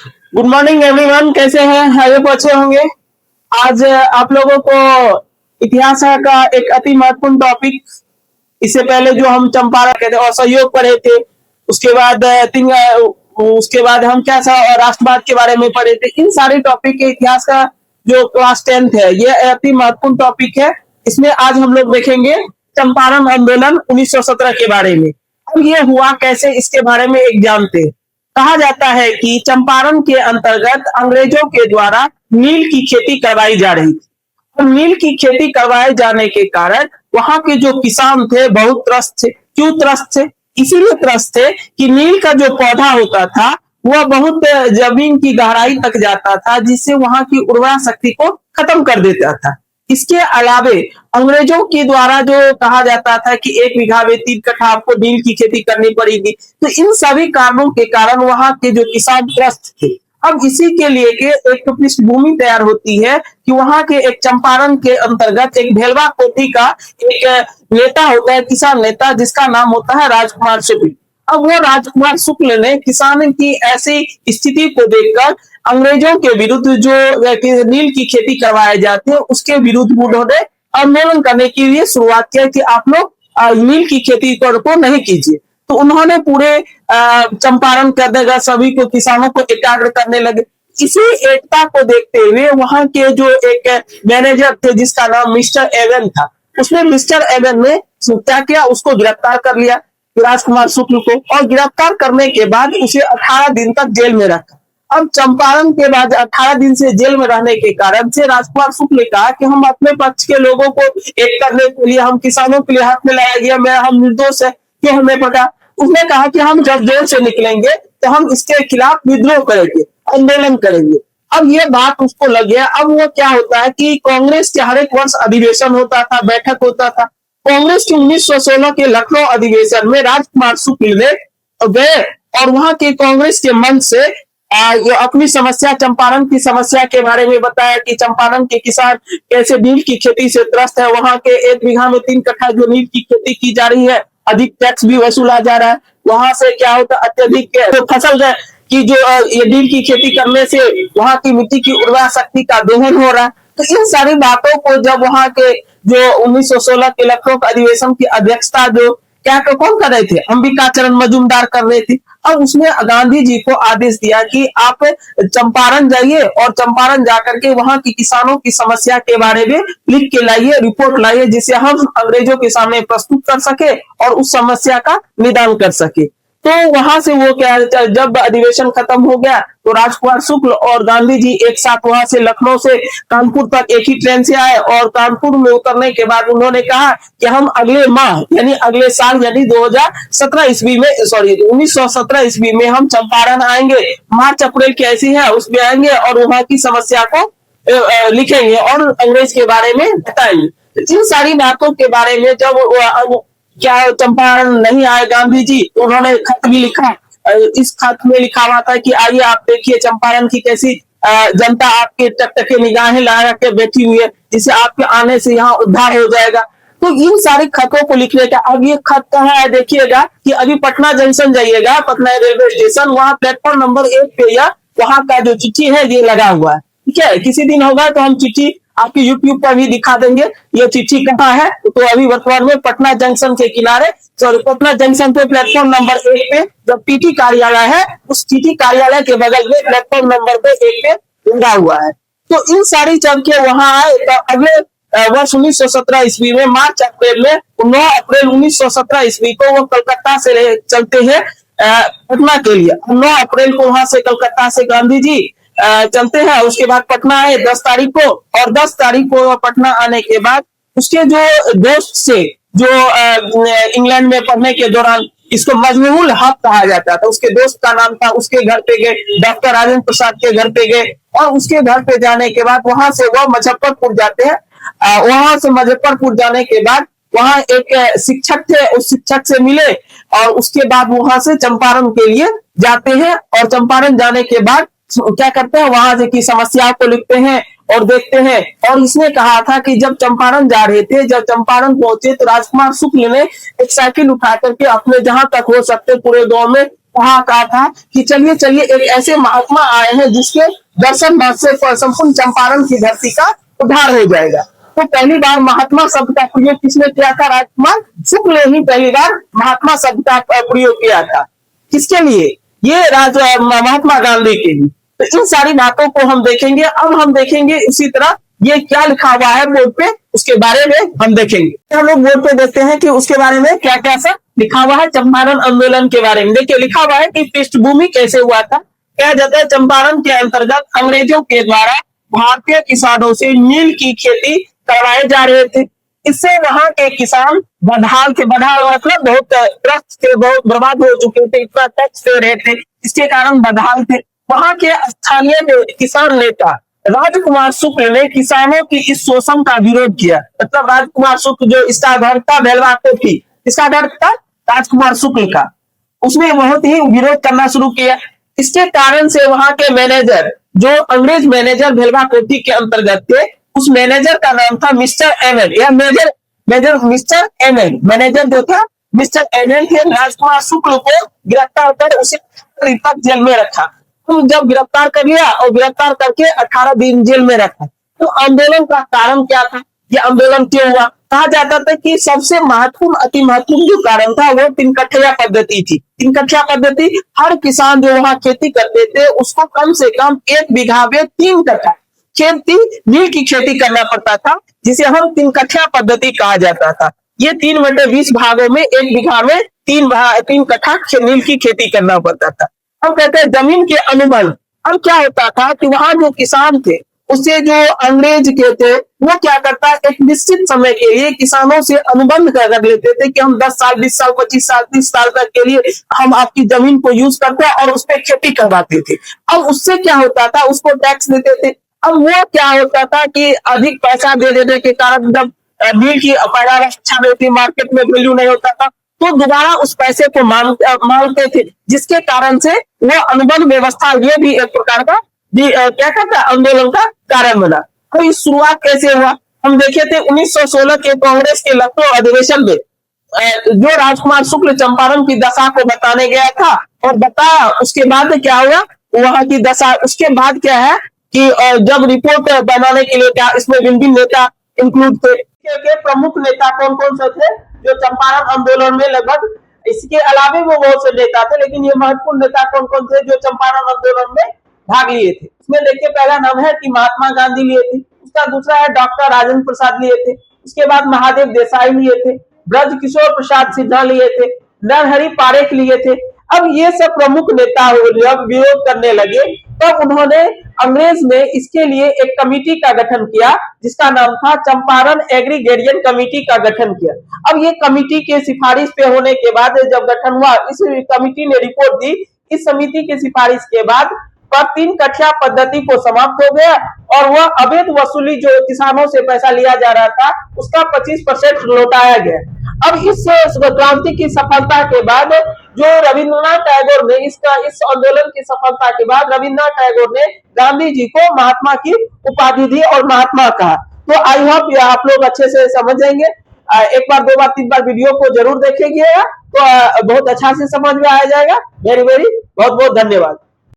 Good morning everyone, कैसे हैं? High hope अच्छे होंगे। आज आप लोगों को इतिहास का एक अति महत्वपूर्ण टॉपिक, इससे पहले जो हम चंपारण के थे और सहयोग पढ़े थे, उसके बाद उसके बाद हम क्या था और राष्ट्रवाद के बारे में पढ़े थे। इन सारे टॉपिक के इतिहास का जो क्लास 10th है, ये अति महत्वपूर्ण टॉपिक है। इसमें आज हम लोग देखेंगे चंपारण आंदोलन 1917 के बारे में। अब ये हुआ कैसे, इसके बारे में एक जानते हैं। कहा जाता है कि चंपारण के अंतर्गत अंग्रेजों के द्वारा नील की खेती करवाई जा रही थी। और नील की खेती करवाए जाने के कारण वहां के जो किसान थे बहुत त्रस्त थे। क्यों त्रस्त थे? इसीलिए त्रस्त थे कि नील का जो पौधा होता था वह बहुत जमीन की गहराई तक जाता था, जिससे वहां की उर्वरा शक्ति को खत्म कर देता था। इसके अलावे अंग्रेजों के द्वारा जो कहा जाता था कि 1 बीघा में 3 कट्ठा आपको नील की खेती करनी पड़ेगी, तो इन सभी कारणों के कारण वहां के जो किसान त्रस्त थे। अब इसी के लिए के एक तो पृष्ठभूमि तैयार होती है कि वहां के एक चंपारण के अंतर्गत एक भेलवा कोठी का एक नेता होता है, किसान नेता, जिसका नाम होता है राजकुमार शुक्ल। अब वो राजकुमार शुक्ल ने किसान की ऐसी स्थिति को देखकर अंग्रेजों के विरुद्ध जो नील की खेती करवाए जाते हैं उसके विरुद्ध उन्होंने आंदोलन करने के लिए शुरुआत किया कि आप लोग नील की खेती को नहीं कीजिए। तो उन्होंने पूरे चंपारण कर देगा, सभी को किसानों को एकाग्र करने लगे। इसी एकता को देखते हुए वहां के जो एक मैनेजर थे जिसका नाम मिस्टर एवन था, उसने मिस्टर एवन ने क्या किया, उसको गिरफ्तार कर लिया राजकुमार शुक्ल को, और गिरफ्तार करने के बाद उसे 18 दिन तक जेल में रखा। अब चंपारण के बाद 18 दिन से जेल में रहने के कारण से राजकुमार शुक्ल ने कहा कि हम अपने पक्ष के लोगों को एक करने के लिए, हम किसानों के लिए हाथ में लाया गया, मैं हम निर्दोष है, क्यों हमें पता। उसने कहा कि हम जब जेल से निकलेंगे तो हम इसके खिलाफ विद्रोह करेंगे, आंदोलन करेंगे। अब ये बात उसको लग गया। अब वो क्या होता है कि कांग्रेस के हर एक वर्ष अधिवेशन होता था, बैठक होता था। कांग्रेस के 1916 के लखनऊ अधिवेशन में राजकुमार शुक्ल ने गए और वहां के कांग्रेस के मंच से अपनी समस्या, चंपारण की समस्या के बारे में बताया कि चंपारण के किसान कैसे नील की खेती से त्रस्त है। वहां के 1 बीघा में 3 कट्ठा जो नील की खेती की जा रही है, अधिक टैक्स भी वसूला जा रहा है। वहां से क्या होता है, अत्यधिक फसल की जो ये नील की खेती करने से वहां की मिट्टी की उर्वरा शक्ति का दोहन हो रहा है। तो इन सारी बातों को जब वहां के जो 1916 के लखनऊ अधिवेशन की अध्यक्षता जो क्या कौन कर रहे थे, अंबिका चरण मजूमदार कर रहे थे। अब उसने गांधी जी को आदेश दिया कि आप चंपारण जाइए और चंपारण जाकर के वहां की किसानों की समस्या के बारे में लिख के लाइए, रिपोर्ट लाइए, जिसे हम अंग्रेजों के सामने प्रस्तुत कर सके और उस समस्या का निदान कर सके। तो वहां से वो क्या, जब अधिवेशन खत्म हो गया तो राजकुमार शुक्ल और गांधी जी एक साथ वहां से लखनऊ से कानपुर तक एक ही ट्रेन से आए, और कानपुर में उतरने के बाद उन्होंने कहा कि हम अगले माह यानी अगले साल यानी 2017 ईस्वी में, सॉरी 1917 ईस्वी में हम चंपारण आएंगे। मार्च अप्रैल की ऐसी है, उसमें आएंगे और वहां की समस्या को लिखेंगे और अंग्रेज के बारे में बताएंगे। इन सारी बातों के बारे में जब क्या चंपारण नहीं आए गांधी जी, तो उन्होंने खत भी लिखा। इस खत में लिखा हुआ था कि आइए आप देखिए चंपारण की कैसी जनता आपके टकटके निगाहें लगा के बैठी हुई है, जिससे आपके आने से यहाँ उद्धार हो जाएगा। तो इन सारे खतों को लिखने का, अब ये खत कहाँ है देखिएगा कि अभी पटना जंक्शन जाइएगा, पटना रेलवे स्टेशन, वहां प्लेटफॉर्म नंबर 1 पे या वहां का जो चिट्ठी है ये लगा हुआ है। ठीक है, किसी दिन होगा तो हम चिट्ठी आपके यूट्यूब पर भी दिखा देंगे ये चिट्ठी कहाँ है। तो अभी वर्तमान में पटना जंक्शन के किनारे, सॉरी पटना जंक्शन पे प्लेटफॉर्म नंबर 1 पे जो टीटी कार्यालय है, उस टीटी कार्यालय के बगल में प्लेटफॉर्म नंबर 1 पे लगा हुआ है। तो इन सारी चल के वहां आए। तो अगले वर्ष 1917 ईस्वी में मार्च अप्रैल में 9 अप्रैल 1917 ईस्वी को वो कलकत्ता से चलते हैं पटना के लिए। 9 अप्रैल को वहां से कलकत्ता से गांधी जी चलते हैं। उसके बाद पटना आए 10 तारीख को, और 10 तारीख को पटना आने के बाद उसके जो दोस्त से जो इंग्लैंड में पढ़ने के दौरान, इसको मजमूल हक कहा जाता था, उसके दोस्त का नाम था, उसके घर पे गए, डॉक्टर राजेंद्र प्रसाद के घर पे गए, और उसके घर पे जाने के बाद वहां से वह मुजफ्फरपुर जाते हैं। वहां से मुजफ्फरपुर जाने के बाद वहां एक शिक्षक थे, उस शिक्षक से मिले, और उसके बाद वहां से चंपारण के लिए जाते हैं। और चंपारण जाने के बाद क्या करते हैं, वहां से की समस्याओं को लिखते हैं और देखते हैं। और इसने कहा था कि जब चंपारण जा रहे थे, जब चंपारण पहुंचे तो राजकुमार शुक्ल ने एक साइकिल उठा करके अपने जहां तक हो सकते पूरे गांव में वहां कहा था कि चलिए चलिए एक ऐसे महात्मा आए हैं जिसके दर्शन मात्र से संपूर्ण चंपारण की धरती का उद्धार हो जाएगा। तो पहली बार महात्मा शब्द का प्रयोग किसने किया था? राजकुमार शुक्ल ने ही पहली बार महात्मा शब्द का प्रयोग किया था। किसके लिए? ये महात्मा गांधी के लिए। तो इन सारी बातों को हम देखेंगे। अब हम देखेंगे इसी तरह ये क्या लिखा हुआ है बोर्ड पे, उसके बारे में हम देखेंगे। हम लोग बोर्ड पे देखते हैं कि उसके बारे में क्या क्या सा लिखा हुआ है चंपारण आंदोलन के बारे में। देखिए लिखा हुआ है कि पृष्ठभूमि कैसे हुआ था। कहा जाता है चंपारण के अंतर्गत अंग्रेजों के द्वारा भारतीय किसानों से नील की खेती करवाए जा रहे थे। इससे वहां के किसान बदहाल मतलब बहुत ग्रस्त थे, बहुत बर्बाद हो चुके थे, इतना टैक्स दे रहे थे, इसके कारण बदहाल थे। वहां के स्थानीय किसान नेता राजकुमार शुक्ल ने किसानों की इस शोषण का विरोध किया। मतलब राजकुमार शुक्ल जो इसका आधारक था बेलवा कोठी, इसका आधारक था राजकुमार शुक्ल का, उसने बहुत ही विरोध करना शुरू किया। इसके कारण से वहां के मैनेजर जो अंग्रेज मैनेजर भेलवा कोठी के अंतर्गत थे, उस मैनेजर का नाम था मिस्टर एमएन। यह मेजर मिस्टर एमएन मैनेजर जो था मिस्टर एमएन थे। राजकुमार शुक्ल को गिरफ्तार कर उसे तक जेल में रखा। तो जब गिरफ्तार कर लिया और गिरफ्तार करके 18 दिन जेल में रखा। तो आंदोलन का कारण क्या था? ये आंदोलन क्यों हुआ? कहा जाता था कि सबसे महत्वपूर्ण अति महत्वपूर्ण जो कारण था वो तीन कठिया पद्धति थी। तीन कठिया पद्धति, हर किसान जो वहां खेती करते थे उसको कम से कम 1 बीघा में 3 कट्ठा खेती नील की खेती करना पड़ता था, जिसे हम 3 कठिया पद्धति कहा जाता था। ये 3/20 भागों में 1 बीघा में 3 कट्ठा नील की खेती करना पड़ता था। हम कहते हैं जमीन के अनुबंध। अब क्या होता था कि वहां जो किसान थे उससे जो अंग्रेज के थे वो क्या करता, एक निश्चित समय के लिए किसानों से अनुबंध कर लेते थे कि हम 10 साल 20 साल 25 साल 30 साल तक के लिए हम आपकी जमीन को यूज करते हैं और उस पर खेती करवाते थे। अब उससे क्या होता था, उसको टैक्स देते थे। अब वो क्या होता था कि अधिक पैसा दे देने के कारण जब नील की पैदावार अच्छा नहीं थी, मार्केट में वैल्यू नहीं होता था, तो दोबारा उस पैसे को मांगते थे, जिसके कारण से वो अनुबंध व्यवस्था ये भी एक प्रकार का क्या कहता है आंदोलन का कारण बना। तो इस शुरुआत कैसे हुआ? हम देखे थे 1916 के कांग्रेस के लखनऊ अधिवेशन में जो राजकुमार शुक्ल चंपारण की दशा को बताने गया था और बताया। उसके बाद क्या हुआ वहां की दशा? उसके बाद क्या है कि जब रिपोर्ट बनाने के लिए क्या इसमें भिन्न नेता इंक्लूड थे। के प्रमुख नेता कौन कौन से थे जो चंपारण आंदोलन में लगभग, इसके अलावे वो बहुत से नेता थे, लेकिन ये महत्वपूर्ण नेता कौन कौन थे जो चंपारण आंदोलन में भाग लिए थे? इसमें देखिए पहला नाम है कि महात्मा गांधी लिए थे, उसका दूसरा है डॉक्टर राजेंद्र प्रसाद लिए थे, उसके बाद महादेव देसाई लिए थे, ब्रज किशोर प्रसाद सिन्हा लिए थे, नरहरि पारेख लिए थे। अब ये सब प्रमुख नेता जब विरोध करने लगे तब उन्होंने अंग्रेज ने इसके लिए एक कमेटी का गठन किया जिसका नाम था चंपारण एग्रीगेरियन कमेटी का गठन किया। अब ये कमेटी के सिफारिश पे होने के बाद जब गठन हुआ, इस कमेटी ने रिपोर्ट दी। इस समिति की सिफारिश के बाद पर 3 कठिया पद्धति को समाप्त हो गया और वह अवैध वसूली जो किसानों से पैसा लिया जा रहा था उसका 25% लौटाया गया। अब इस क्रांति की सफलता के बाद जो रविंद्रनाथ टैगोर ने इस आंदोलन की सफलता के बाद रविंद्रनाथ टैगोर ने गांधी जी को महात्मा की उपाधि दी और महात्मा कहा। तो आई होप आप लोग अच्छे से समझ जाएंगे। एक बार 2 बार 3 बार वीडियो को जरूर देखेंगे तो बहुत अच्छा से समझ में आ जाएगा। वेरी बहुत बहुत धन्यवाद।